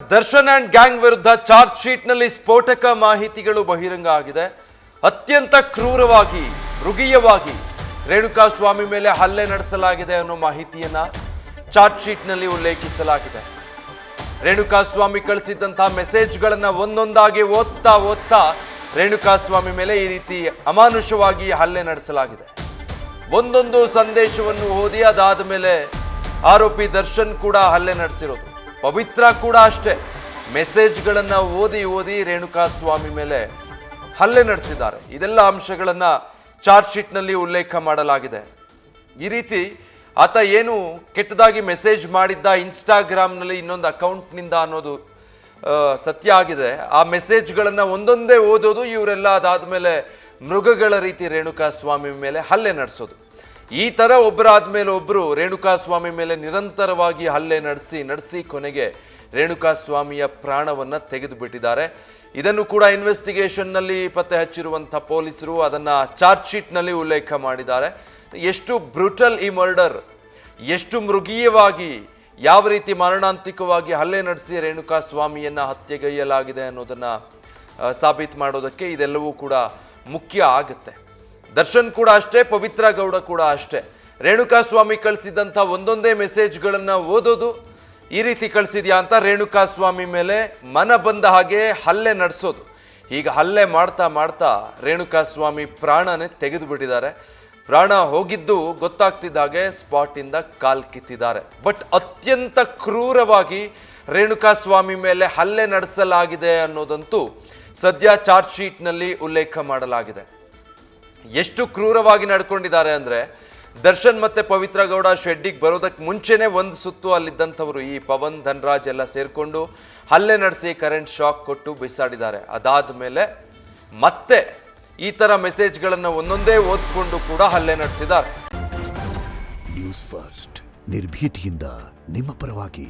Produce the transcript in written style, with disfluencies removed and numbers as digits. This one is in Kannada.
ದರ್ಶನ್ ಅಂಡ್ ಗ್ಯಾಂಗ್ ವಿರುದ್ಧ ಚಾರ್ಜ್ ಶೀಟ್ನಲ್ಲಿ ಸ್ಫೋಟಕ ಮಾಹಿತಿಗಳು ಬಹಿರಂಗ ಆಗಿದೆ. ಅತ್ಯಂತ ಕ್ರೂರವಾಗಿ ಮೃಗೀಯವಾಗಿ ರೇಣುಕಾಸ್ವಾಮಿ ಮೇಲೆ ಹಲ್ಲೆ ನಡೆಸಲಾಗಿದೆ ಅನ್ನೋ ಮಾಹಿತಿಯನ್ನ ಚಾರ್ಜ್ ಶೀಟ್ನಲ್ಲಿ ಉಲ್ಲೇಖಿಸಲಾಗಿದೆ. ರೇಣುಕಾಸ್ವಾಮಿ ಕಳಿಸಿದಂತಹ ಮೆಸೇಜ್ಗಳನ್ನ ಒಂದೊಂದಾಗಿ ಓದ್ತಾ ರೇಣುಕಾಸ್ವಾಮಿ ಮೇಲೆ ಈ ರೀತಿ ಅಮಾನುಷವಾಗಿ ಹಲ್ಲೆ ನಡೆಸಲಾಗಿದೆ. ಒಂದೊಂದು ಸಂದೇಶವನ್ನು ಓದಿ ಅದಾದ ಮೇಲೆ ಆರೋಪಿ ದರ್ಶನ್ ಕೂಡ ಹಲ್ಲೆ ನಡೆಸಿರೋದು. ಪವಿತ್ರ ಕೂಡ ಅಷ್ಟೇ, ಮೆಸೇಜ್ಗಳನ್ನ ಓದಿ ರೇಣುಕಾಸ್ವಾಮಿ ಮೇಲೆ ಹಲ್ಲೆ ನಡೆಸಿದ್ದಾರೆ. ಇದೆಲ್ಲ ಅಂಶಗಳನ್ನ ಚಾರ್ಜ್ ಶೀಟ್ನಲ್ಲಿ ಉಲ್ಲೇಖ ಮಾಡಲಾಗಿದೆ. ಈ ರೀತಿ ಆತ ಏನು ಕೆಟ್ಟದಾಗಿ ಮೆಸೇಜ್ ಮಾಡಿದ್ದ ಇನ್ಸ್ಟಾಗ್ರಾಮ್ನಲ್ಲಿ ಇನ್ನೊಂದು ಅಕೌಂಟ್ನಿಂದ ಅನ್ನೋದು ಸತ್ಯ ಆಗಿದೆ. ಆ ಮೆಸೇಜ್ಗಳನ್ನು ಒಂದೊಂದೇ ಓದೋದು, ಇವರೆಲ್ಲ ಅದಾದಮೇಲೆ ಮೃಗಗಳ ರೀತಿ ರೇಣುಕಾಸ್ವಾಮಿ ಮೇಲೆ ಹಲ್ಲೆ ನಡೆಸೋದು. ಈ ಥರ ಒಬ್ಬರಾದ್ಮೇಲೆ ಒಬ್ಬರು ರೇಣುಕಾಸ್ವಾಮಿ ಮೇಲೆ ನಿರಂತರವಾಗಿ ಹಲ್ಲೆ ನಡೆಸಿ ಕೊನೆಗೆ ರೇಣುಕಾಸ್ವಾಮಿಯ ಪ್ರಾಣವನ್ನು ತೆಗೆದು ಬಿಟ್ಟಿದ್ದಾರೆ. ಇದನ್ನು ಕೂಡ ಇನ್ವೆಸ್ಟಿಗೇಷನ್ನಲ್ಲಿ ಪತ್ತೆ ಹಚ್ಚಿರುವಂಥ ಪೊಲೀಸರು ಅದನ್ನು ಚಾರ್ಜ್ ಶೀಟ್ನಲ್ಲಿ ಉಲ್ಲೇಖ ಮಾಡಿದ್ದಾರೆ. ಎಷ್ಟು ಬ್ರೂಟಲ್ ಈ ಮರ್ಡರ್, ಎಷ್ಟು ಮೃಗೀಯವಾಗಿ ಯಾವ ರೀತಿ ಮಾರಣಾಂತಿಕವಾಗಿ ಹಲ್ಲೆ ನಡೆಸಿ ರೇಣುಕಾಸ್ವಾಮಿಯನ್ನು ಹತ್ಯೆಗೈಯಲಾಗಿದೆ ಅನ್ನೋದನ್ನು ಸಾಬೀತು ಮಾಡೋದಕ್ಕೆ ಇದೆಲ್ಲವೂ ಕೂಡ ಮುಖ್ಯ ಆಗುತ್ತೆ. ದರ್ಶನ್ ಕೂಡ ಅಷ್ಟೇ, ಪವಿತ್ರ ಗೌಡ ಕೂಡ ಅಷ್ಟೇ. ರೇಣುಕಾಸ್ವಾಮಿ ಕಳಿಸಿದಂಥ ಒಂದೊಂದೇ ಮೆಸೇಜ್ಗಳನ್ನು ಓದೋದು, ಈ ರೀತಿ ಕಳಿಸಿದ್ಯಾ ಅಂತ ರೇಣುಕಾಸ್ವಾಮಿ ಮೇಲೆ ಮನ ಬಂದ ಹಾಗೆ ಹಲ್ಲೆ ನಡೆಸೋದು. ಈಗ ಹಲ್ಲೆ ಮಾಡ್ತಾ ರೇಣುಕಾಸ್ವಾಮಿ ಪ್ರಾಣನೇ ತೆಗೆದು ಬಿಟ್ಟಿದ್ದಾರೆ. ಪ್ರಾಣ ಹೋಗಿದ್ದು ಗೊತ್ತಾಗ್ತಿದ್ದ ಹಾಗೆ ಸ್ಪಾಟಿಂದ ಕಾಲ್ ಕಿತ್ತಿದ್ದಾರೆ. ಬಟ್ ಅತ್ಯಂತ ಕ್ರೂರವಾಗಿ ರೇಣುಕಾಸ್ವಾಮಿ ಮೇಲೆ ಹಲ್ಲೆ ನಡೆಸಲಾಗಿದೆ ಅನ್ನೋದಂತೂ ಸದ್ಯ ಚಾರ್ಜ್ ಶೀಟ್ನಲ್ಲಿ ಉಲ್ಲೇಖ ಮಾಡಲಾಗಿದೆ. ಎಷ್ಟು ಕ್ರೂರವಾಗಿ ನಡ್ಕೊಂಡಿದ್ದಾರೆ ಅಂದರೆ, ದರ್ಶನ್ ಮತ್ತು ಪವಿತ್ರ ಗೌಡ ಶೆಡ್ಡಿಗೆ ಬರೋದಕ್ಕೆ ಮುಂಚೆನೇ ಒಂದು ಸುತ್ತು ಅಲ್ಲಿದ್ದಂಥವರು ಈ ಪವನ್ ಧನ್ರಾಜ್ ಎಲ್ಲ ಸೇರಿಕೊಂಡು ಹಲ್ಲೆ ನಡೆಸಿ ಕರೆಂಟ್ ಶಾಕ್ ಕೊಟ್ಟು ಬಿಸಾಡಿದ್ದಾರೆ. ಅದಾದ ಮೇಲೆ ಮತ್ತೆ ಈ ಥರ ಮೆಸೇಜ್ಗಳನ್ನು ಒಂದೊಂದೇ ಓದ್ಕೊಂಡು ಕೂಡ ಹಲ್ಲೆ ನಡೆಸಿದ್ದಾರೆ. ನ್ಯೂಸ್ ಫಸ್ಟ್ ನಿರ್ಭೀತಿಯಿಂದ ನಿಮ್ಮ ಪರವಾಗಿ.